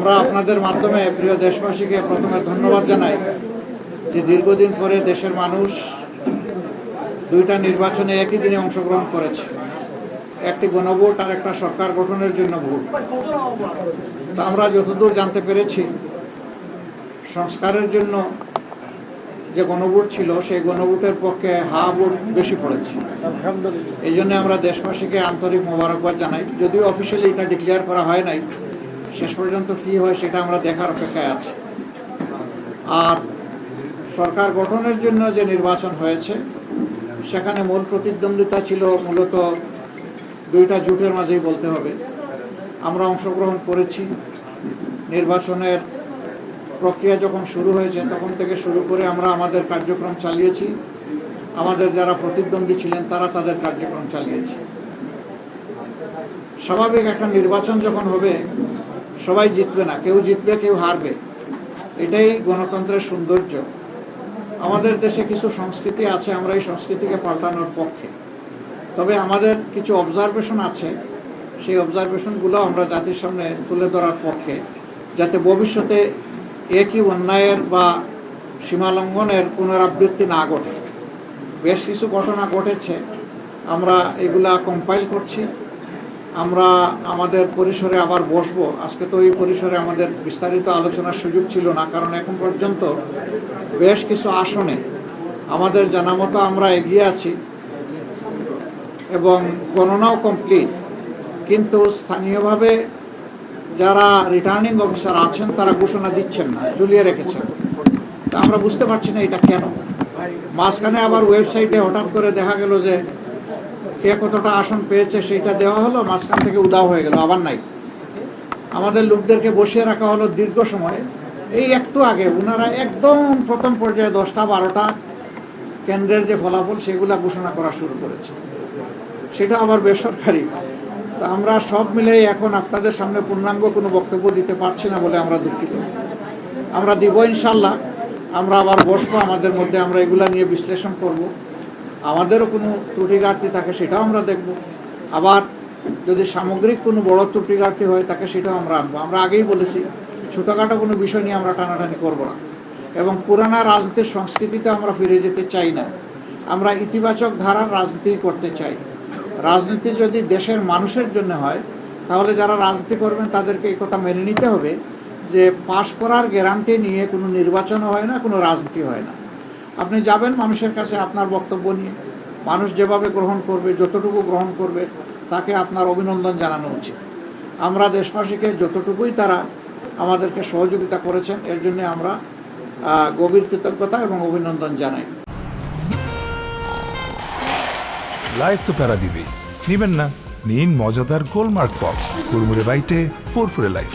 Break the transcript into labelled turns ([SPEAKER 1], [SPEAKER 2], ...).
[SPEAKER 1] আমরা আপনাদের মাধ্যমে প্রিয় দেশবাসীকে প্রথমে ধন্যবাদ জানাই যে দীর্ঘদিন পরে দেশের মানুষ দুইটা নির্বাচনে একই দিনে অংশগ্রহণ করেছে, একটি গণভোট আর একটা সরকার গঠনের জন্য ভোট। তা আমরা যতদূর জানতে পেরেছি, সংস্কারের জন্য যে গণভোট ছিল সেই গণভোটের পক্ষে হা ভোট বেশি পড়েছে। এই জন্য আমরা দেশবাসীকে আন্তরিক মোবারকবাদ জানাই। যদিও অফিসিয়ালি এটা ডিক্লেয়ার করা হয় নাই, শেষ পর্যন্ত কি হয় সেটা আমরা দেখার অপেক্ষায় আছি। আর সরকার গঠনের জন্য যে নির্বাচন হয়েছে সেখানে মূল প্রতিদ্বন্দ্বিতা ছিল মূলত দুইটা জোটের মাঝেই বলতে হবে। আমরা অংশগ্রহণ করেছি। নির্বাচনের প্রক্রিয়া যখন শুরু হয়েছে তখন থেকে শুরু করে আমরা আমাদের কার্যক্রম চালিয়েছি। আমাদের যারা প্রতিদ্বন্দ্বী ছিলেন তারা তাদের কার্যক্রম চালিয়েছে। স্বাভাবিক একটা নির্বাচন যখন হবে সবাই জিতবে না, কেউ জিতবে কেউ হারবে, এটাই গণতন্ত্রের সৌন্দর্য। আমাদের দেশে কিছু সংস্কৃতি আছে, আমরা এই সংস্কৃতিকে পাল্টানোর পক্ষে। তবে আমাদের কিছু অবজারভেশন আছে, সেই অবজারভেশনগুলো আমরা জাতির সামনে তুলে ধরার পক্ষে, যাতে ভবিষ্যতে একই অন্যায়ের বা সীমালঙ্ঘনের পুনরাবৃত্তি না ঘটে। বেশ কিছু ঘটনা ঘটেছে, আমরা এগুলা কম্পাইল করছি। আমরা আমাদের পরিসরে আবার বসবো। আজকে তো এই পরিসরে আমাদের বিস্তারিত আলোচনার সুযোগ ছিল না, কারণ এখন পর্যন্ত বেশ কিছু আসনে আমাদের জানা মতো আমরা এগিয়ে আছি এবং গণনাও কমপ্লিট। কিন্তু স্থানীয়ভাবে যারা রিটার্নিং অফিসার আছেন তারা ঘোষণা দিচ্ছেন না, ঝুলিয়ে রেখেছেন। তা আমরা বুঝতে পারছি না এটা কেন। মাঝখানে আবার ওয়েবসাইটে হঠাৎ করে দেখা গেল যে কে কতটা আসন পেয়েছে সেইটা দেওয়া হলো, মাঝখান থেকে উদাও হয়ে গেল, আবার নাই। আমাদের লোকদেরকে বসিয়ে রাখা হলো দীর্ঘ সময়। এই একটু আগে ওনারা একদম প্রথম পর্যায়ে 10টা 12টা কেন্দ্রের যে ফলাফল সেগুলা ঘোষণা করা শুরু করেছে, সেটা আবার বেসরকারি। তা আমরা সব মিলে এখন আপনাদের সামনে পূর্ণাঙ্গ কোনো বক্তব্য দিতে পারছি না বলে আমরা দুঃখিত। আমরা দিব ইনশাল্লাহ। আমরা আবার বসবো, আমাদের মধ্যে আমরা এগুলা নিয়ে বিশ্লেষণ করব। আমাদেরও কোনো ত্রুটি ঘাটতি থাকে সেটাও আমরা দেখব। আবার যদি সামগ্রিক কোনো বড় ত্রুটি ঘাটতি হয় তাকে সেটাও আমরা আনবো। আমরা আগেই বলেছি ছোটোখাটো কোনো বিষয় নিয়ে আমরা টানাটানি করব না এবং পুরানা রাজনীতির সংস্কৃতিতে আমরা ফিরে যেতে চাই না। আমরা ইতিবাচক ধারার রাজনীতি করতে চাই। রাজনীতি যদি দেশের মানুষের জন্য হয় তাহলে যারা রাজনীতি করবেন তাদেরকে এই কথা মেনে নিতে হবে যে পাশ করার গ্যারান্টি নিয়ে কোনো নির্বাচন হয় না, কোনো রাজনীতি হয় না। আপনি যাবেন মানুষের কাছে আপনার বক্তব্য নিয়ে, মানুষ যেভাবে গ্রহণ করবে, যতটুকু গ্রহণ করবে তাকে আপনার অভিনন্দন জানানো উচিত। আমরা দেশবাসীকে যতটুকুই তারা আমাদেরকে সহযোগিতা করেছেন এর জন্য আমরা গভীর কৃতজ্ঞতা এবং অভিনন্দন জানাই।
[SPEAKER 2] লাইফ তো প্যারা দিবেই, নিবেন না? নিন মজাদার গোলমার্ক বক্স, কুড়মুড়ে বাইটে ফুরফুরে লাইফ।